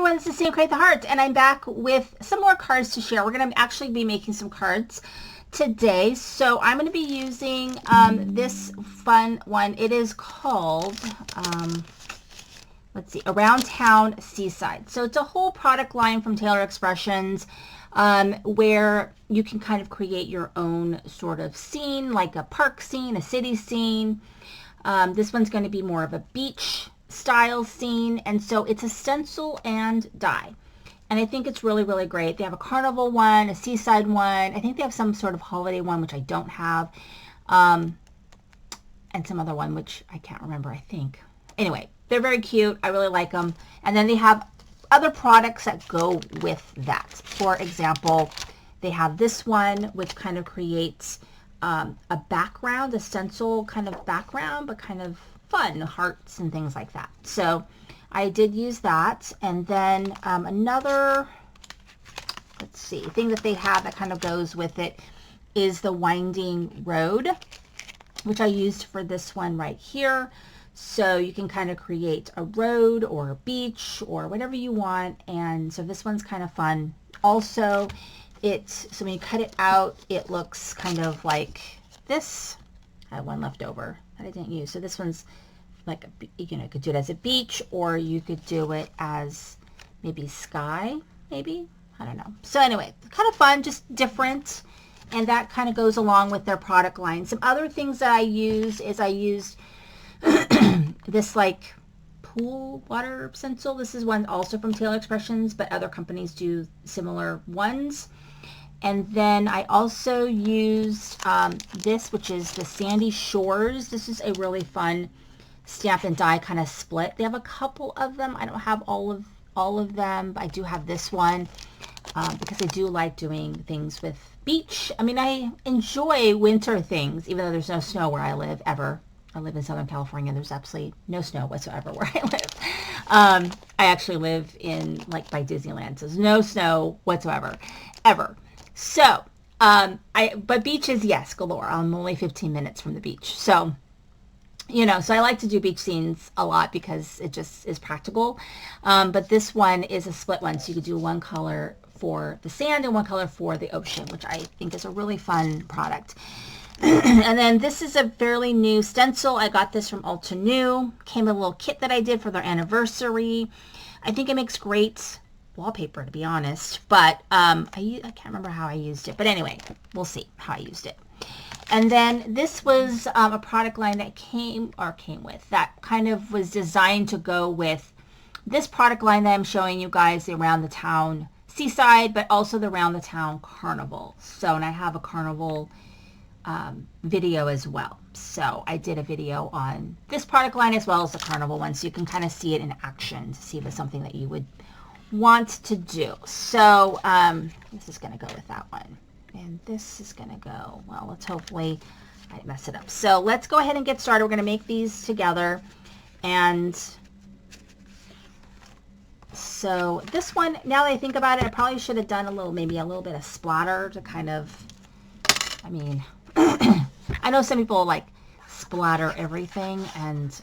everyone, this is Sam Create the Heart, and I'm back with some more cards to share. We're going to actually be making some cards today. So I'm going to be using this fun one. It is called, let's see, Around Town Seaside. So it's a whole product line from Taylor Expressions where you can kind of create your own sort of scene, like a park scene, a city scene. This one's going to be more of a beach style scene, and so it's a stencil and die, and I think it's really, really great. They have a carnival one, a seaside one. I think they have some sort of holiday one, which I don't have, and some other one, which I can't remember, I think. Anyway, they're very cute. I really like them. And then they have other products that go with that. For example, they have this one, which kind of creates a background, a stencil kind of background, but kind of fun, hearts and things like that. So I did use that. And then another, let's see, thing that they have that kind of goes with it is the winding road, which I used for this one right here. So you can kind of create a road or a beach or whatever you want. And so this one's kind of fun. Also, so when you cut it out, it looks kind of like this. I had one left over that I didn't use. So this one's like, you could do it as a beach, or you could do it as maybe sky, maybe. I don't know. So anyway, kind of fun, just different. And that kind of goes along with their product line. Some other things that I used is I used this like pool water stencil. This is one also from Taylor Expressions, but other companies do similar ones. And then I also used this, which is the Sandy Shores. This is a really fun stamp and die kind of split. They have a couple of them. I don't have all of them, but I do have this one because I do like doing things with beach. I mean, I enjoy winter things, even though there's no snow where I live ever. I live in Southern California. There's absolutely no snow whatsoever where I live. I actually live in like by Disneyland, so there's no snow whatsoever, ever. So, but beaches, yes, galore. I'm only 15 minutes from the beach. So, so I like to do beach scenes a lot because it just is practical. But this one is a split one. So you could do one color for the sand and one color for the ocean, which I think is a really fun product. And then this is a fairly new stencil. I got this from Ulta New. Came with a little kit that I did for their anniversary. I think it makes great wallpaper, to be honest, but I can't remember how I used it, but anyway, we'll see how I used it. And then this was a product line that came with, that kind of was designed to go with this product line that I'm showing you guys, the Around the Town Seaside, but also the Around the Town Carnival. So, and I have a carnival video as well. So I did a video on this product line as well as the carnival one, so you can kind of see it in action to see if it's something that you would want to do. So this is going to go with that one, and this is going to go, well, let's hopefully I didn't mess it up. So let's go ahead and get started. We're going to make these together. And so this one, now that I think about it, I probably should have done maybe a little bit of splatter to kind of, I mean, I know some people like splatter everything, and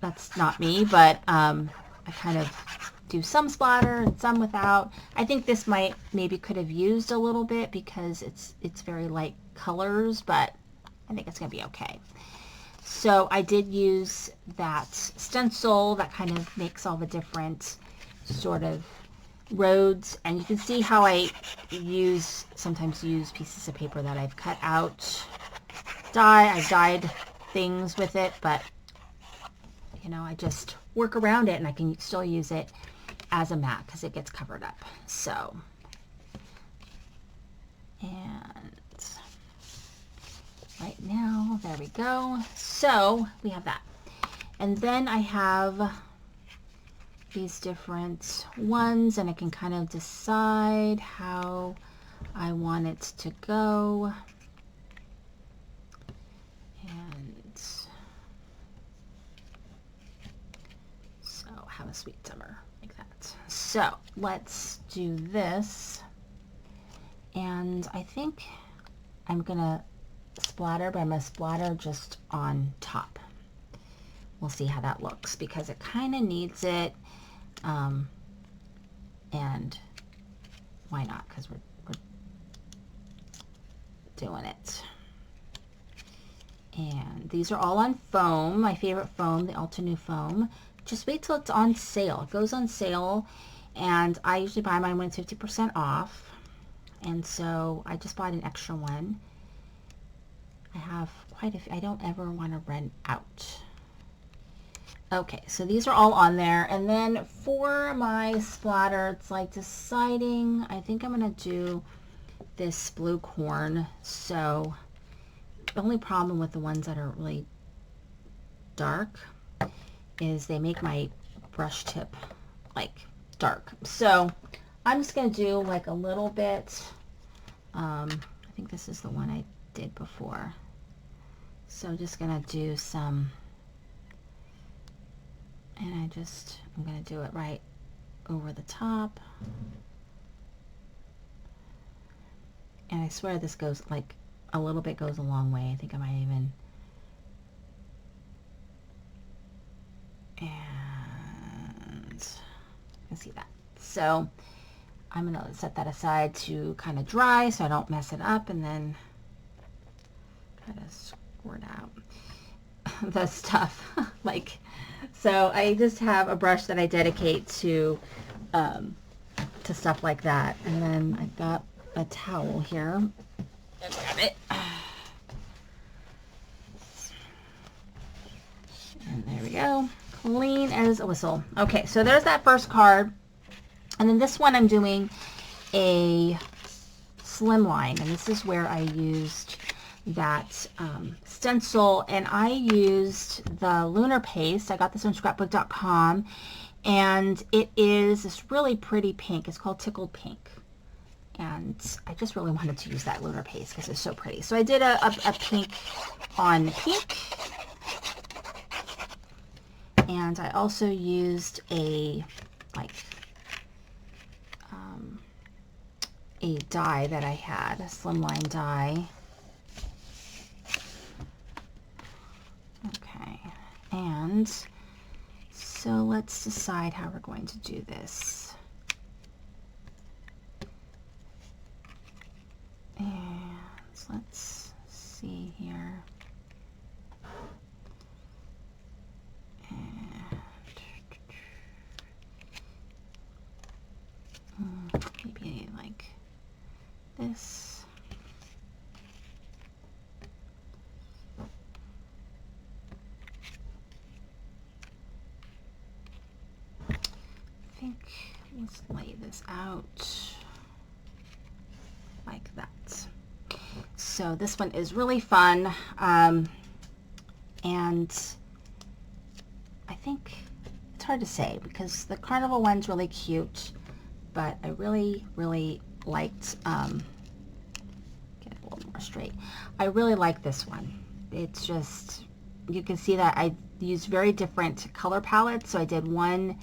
that's not me, but I kind of do some splatter and some without. I think this maybe could have used a little bit because it's very light colors, but I think it's going to be okay. So I did use that stencil that kind of makes all the different sort of roads, and you can see how I sometimes use pieces of paper that I've cut out. I've dyed things with it, but I just work around it, and I can still use it as a mat because it gets covered up. So, and right now, there we go. So we have that, and then I have these different ones, and I can kind of decide how I want it to go. And so have a sweet summer like that. So let's do this, and I think I'm gonna splatter, but I'm gonna splatter just on top. We'll see how that looks because it kind of needs it And why not? Because we're doing it. And these are all on foam, my favorite foam, the Altenew foam. Just wait till it's on sale. It goes on sale, and I usually buy mine when it's 50% off. And so I just bought an extra one. I have quite a few. I don't ever want to run out. Okay, so these are all on there. And then for my splatter, it's like deciding, I think I'm going to do this blue corn. So the only problem with the ones that are really dark is they make my brush tip like dark. So I'm just going to do like a little bit. I think this is the one I did before. So I'm just going to do some, and I'm going to do it right over the top. And I swear this goes like a little bit goes a long way. I think I might even, and you can see that. So I'm going to set that aside to kind of dry so I don't mess it up, and then try to squirt out the stuff. Like, so I just have a brush that I dedicate to stuff like that. And then I've got a towel here. Let's grab it. And there we go. Clean as a whistle. Okay, so there's that first card. And then this one I'm doing a slimline. And this is where I used that stencil. And I used the lunar paste. I got this on scrapbook.com. And it is this really pretty pink. It's called Tickled Pink. And I just really wanted to use that lunar paste because it's so pretty. So I did a pink on pink. And I also used a die that I had, a slimline die. Okay, and so let's decide how we're going to do this. And let's see here. Maybe like this. I think let's lay this out like that. So this one is really fun, and I think it's hard to say because the carnival one's really cute, but I really liked, get it a little more straight. I really like this one. It's just, you can see that I used very different color palettes. So I did one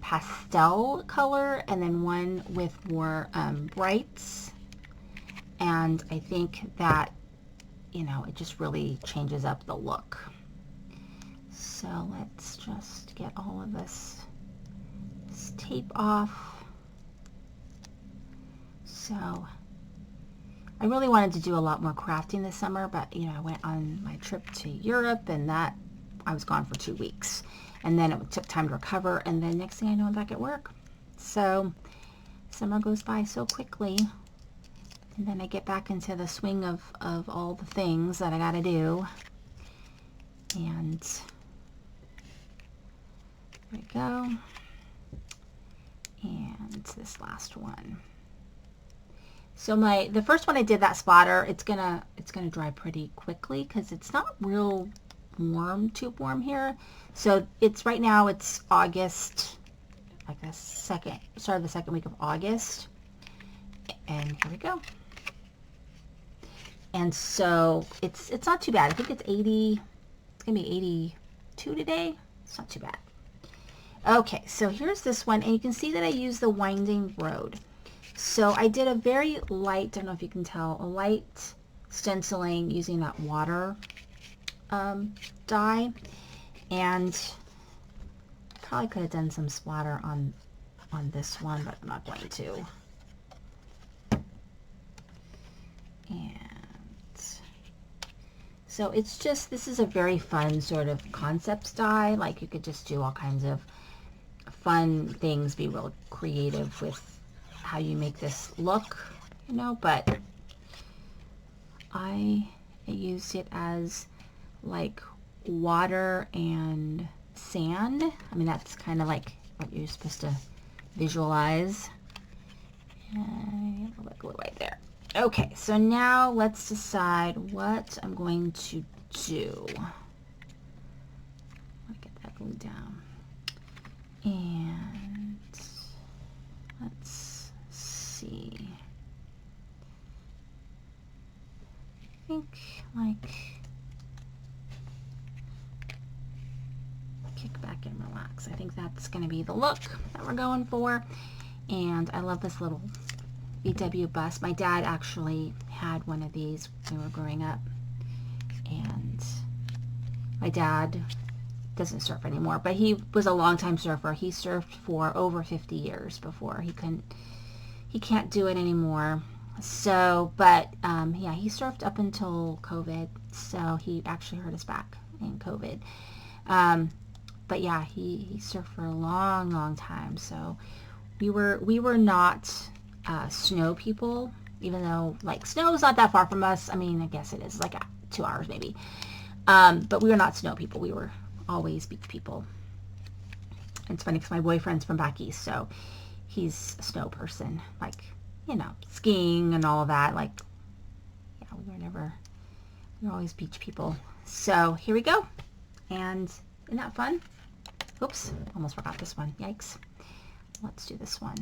pastel color and then one with more brights. And I think that, you know, it just really changes up the look. So let's just get all of this tape off. So I really wanted to do a lot more crafting this summer, but you know, I went on my trip to Europe and that I was gone for 2 weeks, and then it took time to recover, and then next thing I know, I'm back at work. So summer goes by so quickly, and then I get back into the swing of all the things that I gotta do. And there we go. And this last one. So the first one I did, that splatter, it's gonna dry pretty quickly because it's not real warm, too warm here. So it's right now it's August, like the start of the second week of August, and here we go. And so it's not too bad. I think it's 80. It's gonna be 82 today. It's not too bad. Okay, so here's this one, and you can see that I use the winding road. So I did a very light, I don't know if you can tell, a light stenciling using that water dye, and probably could have done some splatter on on this one, but I'm not going to. And so it's just, this is a very fun sort of concept die. Like you could just do all kinds of fun things, be real creative with how you make this look, you know, but I used it as like water and sand. I mean, that's kind of like what you're supposed to visualize. And a little glue right there. Okay, so now let's decide what I'm going to do. Let me get that glue down. And let's see. I think like kick back and relax. I think that's going to be the look that we're going for. And I love this little VW bus. My dad actually had one of these when we were growing up. And my dad doesn't surf anymore, but he was a longtime surfer. He surfed for over 50 years before he can't do it anymore. So, but yeah, he surfed up until COVID. So he actually hurt his back in COVID. But yeah, he surfed for a long time. So we were not snow people, even though like snow is not that far from us. I mean, I guess it is like 2 hours maybe. But we were not snow people. We were always beach people. And it's funny because my boyfriend's from back east, so he's a snow person, like, you know, skiing and all of that. Like, yeah, we were always beach people. So here we go. And isn't that fun? Oops, almost forgot this one. Yikes. Let's do this one.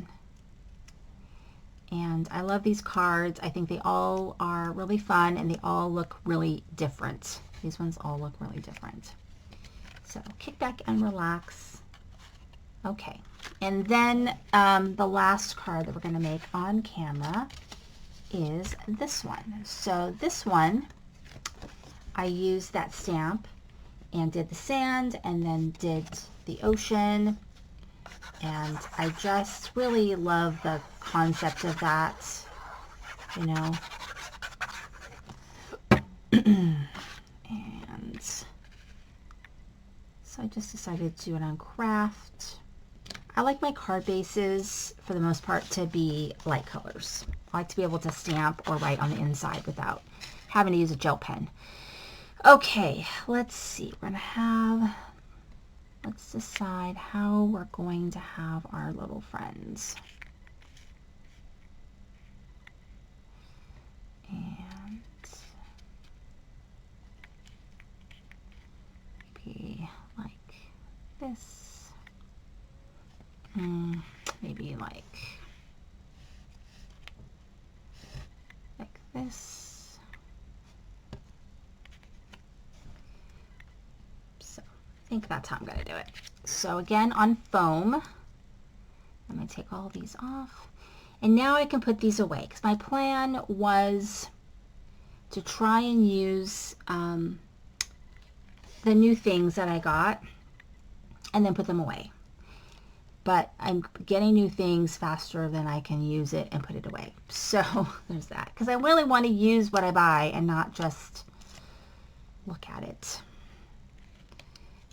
And I love these cards. I think they all are really fun and they all look really different. These ones all look really different. So kick back and relax. Okay. And then the last card that we're going to make on camera is this one. So this one, I used that stamp and did the sand and then did the ocean. And I just really love the concept of that, you know. And so I just decided to do it on craft. I like my card bases, for the most part, to be light colors. I like to be able to stamp or write on the inside without having to use a gel pen. Okay, let's see. We're going to have... Let's decide how we're going to have our little friends. And maybe like this. Maybe like this. I think that's how I'm going to do it. So again, on foam, I'm going to take all these off. And now I can put these away, because my plan was to try and use the new things that I got and then put them away. But I'm getting new things faster than I can use it and put it away. So there's that. Because I really want to use what I buy and not just look at it.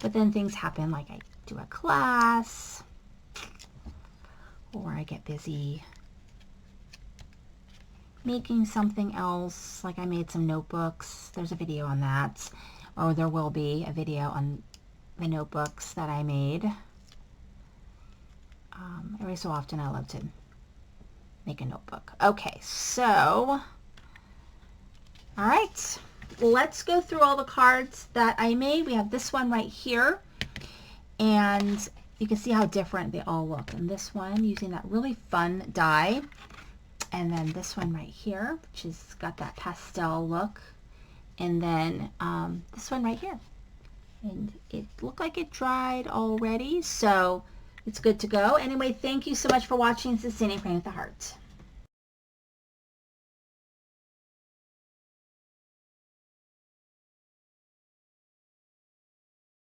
But then things happen, like I do a class, or I get busy making something else, like I made some notebooks. There's a video on that, or there will be a video on the notebooks that I made. Every so often I love to make a notebook. Okay, so, all right. Let's go through all the cards that I made. We have this one right here, and you can see how different they all look. And this one, using that really fun die, and then this one right here, which has got that pastel look, and then this one right here. And it looked like it dried already, so it's good to go. Anyway, thank you so much for watching. This is Sandy Praying with the Heart.